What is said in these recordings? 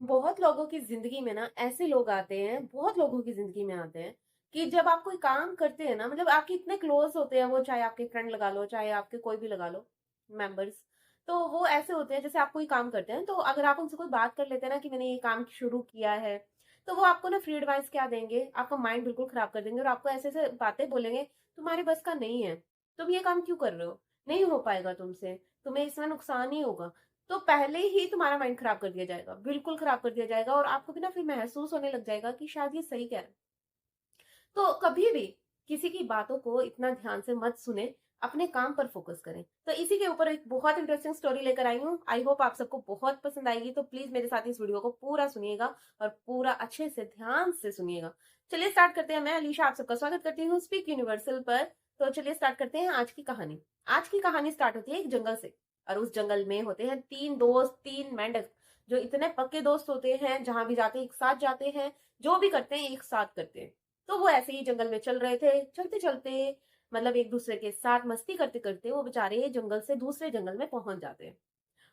बहुत लोगों की जिंदगी में ना ऐसे लोग आते हैं, बहुत लोगों की जिंदगी में आते हैं कि जब आप कोई काम करते हैं ना, मतलब आपके इतने क्लोज होते हैं वो, चाहे आपके फ्रेंड लगा लो, चाहे आपके कोई भी लगा लो मेंबर्स। तो वो ऐसे होते हैं, जैसे आप कोई काम करते हैं तो अगर आप उनसे कोई बात कर लेते हैं ना कि मैंने ये काम शुरू किया है, तो वो आपको ना फ्री एडवाइस क्या देंगे, आपका माइंड बिल्कुल खराब कर देंगे और आपको ऐसे ऐसे बातें बोलेंगे, तुम्हारे बस का नहीं है, तुम ये काम क्यों कर रहे हो, नहीं हो पाएगा तुमसे, तुम्हें इसमें नुकसान ही होगा। तो पहले ही तुम्हारा माइंड खराब कर दिया जाएगा, बिल्कुल खराब कर दिया जाएगा और आपको भी ना फिर महसूस होने लग जाएगा कि शायद ये सही कह रहा है। तो कभी भी किसी की बातों को इतना ध्यान से मत सुने, अपने काम पर फोकस करें। तो इसी के ऊपर एक बहुत इंटरेस्टिंग स्टोरी लेकर आई हूँ। आई होप आप सबको बहुत पसंद आएगी, तो प्लीज मेरे साथ इस वीडियो को पूरा सुनिएगा और पूरा अच्छे से ध्यान से सुनिएगा। चलिए स्टार्ट करते हैं। मैं अलीशा आप सबका स्वागत करती हूँ स्पीक यूनिवर्सल पर। तो चलिए स्टार्ट करते हैं आज की कहानी। आज की कहानी स्टार्ट होती है एक जंगल से, और उस जंगल में होते हैं तीन दोस्त, तीन मेंढक, जो इतने पक्के दोस्त होते हैं, जहां भी जाते हैं एक साथ जाते हैं, जो भी करते हैं एक साथ करते हैं। तो वो ऐसे ही जंगल में चल रहे थे, चलते चलते मतलब एक दूसरे के साथ मस्ती करते करते वो बेचारे जंगल से दूसरे जंगल में पहुंच जाते हैं।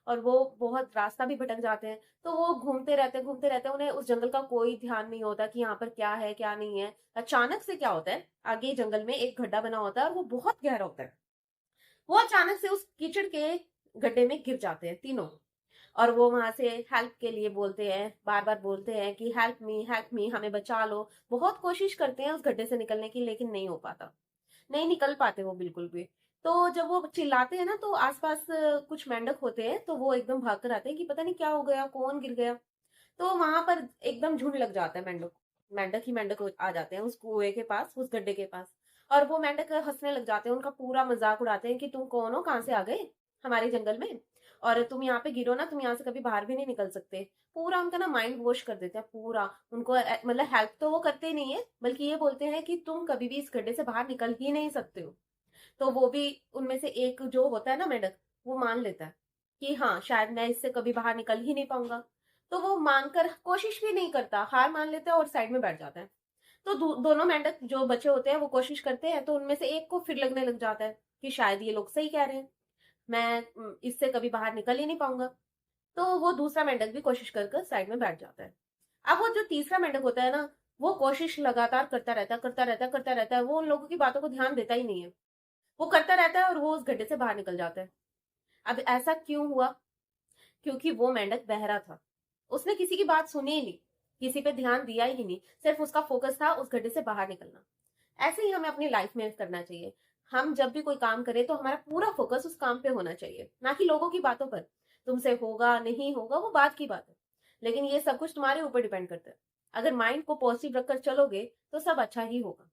और वो बहुत रास्ता भी भटक जाते हैं, तो वो घूमते रहते हैं, उन्हें उस जंगल का कोई ध्यान नहीं होता कि यहाँ पर क्या है क्या नहीं है। अचानक से क्या होता है, आगे जंगल में एक गड्ढा बना होता है और वो बहुत गहरा होता है। वो अचानक से उस कीचड़ के गड्ढे में गिर जाते हैं तीनों। और वो वहां से हेल्प के लिए बोलते हैं, बार बार बोलते हैं कि हेल्प मी, हमें बचा लो। बहुत कोशिश करते हैं उस गड्ढे से निकलने की, लेकिन नहीं हो पाता, नहीं निकल पाते वो बिल्कुल भी। तो जब वो चिल्लाते हैं ना, तो आसपास कुछ मेंढक होते हैं, तो वो एकदम भाग कर आते हैं कि पता नहीं क्या हो गया, कौन गिर गया। तो वहां पर एकदम झुंड लग जाता है मेंढक, मेंढक ही मेंढक आ जाते हैं उस कुएं के पास, उस गड्ढे के पास। और वो मेंढक हंसने लग जाते हैं, उनका पूरा मजाक उड़ाते हैं कि तुम कौन हो, कहाँ से आ गए हमारे जंगल में, और तुम यहाँ पे गिरो ना, तुम यहाँ से कभी बाहर भी नहीं निकल सकते। पूरा उनका ना माइंड वॉश कर देते हैं पूरा। उनको मतलब हेल्प तो वो करते ही नहीं है, बल्कि ये बोलते हैं कि तुम कभी भी इस गड्ढे से बाहर निकल ही नहीं सकते हो। तो वो भी, उनमें से एक जो होता है ना मेंढक, वो मान लेता है कि हाँ शायद मैं इससे कभी बाहर निकल ही नहीं पाऊंगा। तो वो मानकर कोशिश भी नहीं करता, हार मान लेता है और साइड में बैठ जाता है। तो दोनों मेंढक जो बचे होते हैं वो कोशिश करते हैं, तो उनमें से एक को फिर लगने लग जाता है कि शायद ये लोग सही कह रहे हैं, मैं इससे कभी बाहर निकल ही नहीं पाऊंगा। तो वो दूसरा मेंढक भी कोशिश कर साइड में बैठ जाता है। अब वो जो तीसरा मेंढक होता है ना, वो कोशिश लगातार करता रहता है, करता रहता है, वो उन लोगों की बातों को ध्यान देता ही नहीं है। वो करता रहता है और वो उस गड्ढे से बाहर निकल जाता है। अब ऐसा क्यों हुआ? क्योंकि वो मेंढक बहरा था, उसने किसी की बात सुनी ही नहीं, किसी पे ध्यान दिया ही नहीं, सिर्फ उसका फोकस था उस गड्ढे से बाहर निकलना। ऐसे ही हमें अपनी लाइफ में करना चाहिए। हम जब भी कोई काम करें तो हमारा पूरा फोकस उस काम पे होना चाहिए, ना कि लोगों की बातों पर। तुमसे होगा नहीं होगा वो बात की बात है, लेकिन ये सब कुछ तुम्हारे ऊपर डिपेंड करता है। अगर माइंड को पॉजिटिव रखकर चलोगे तो सब अच्छा ही होगा।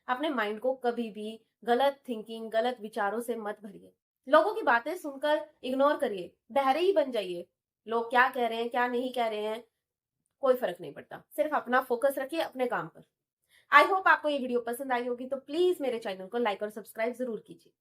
अपने माइंड को कभी भी गलत थिंकिंग, गलत विचारों से मत भरिए। लोगों की बातें सुनकर इग्नोर करिए, बहरे ही बन जाइए। लोग क्या कह रहे हैं क्या नहीं कह रहे हैं, कोई फर्क नहीं पड़ता, सिर्फ अपना फोकस रखिए अपने काम पर। आई होप आपको ये वीडियो पसंद आई होगी, तो प्लीज मेरे चैनल को लाइक और सब्सक्राइब जरूर कीजिए।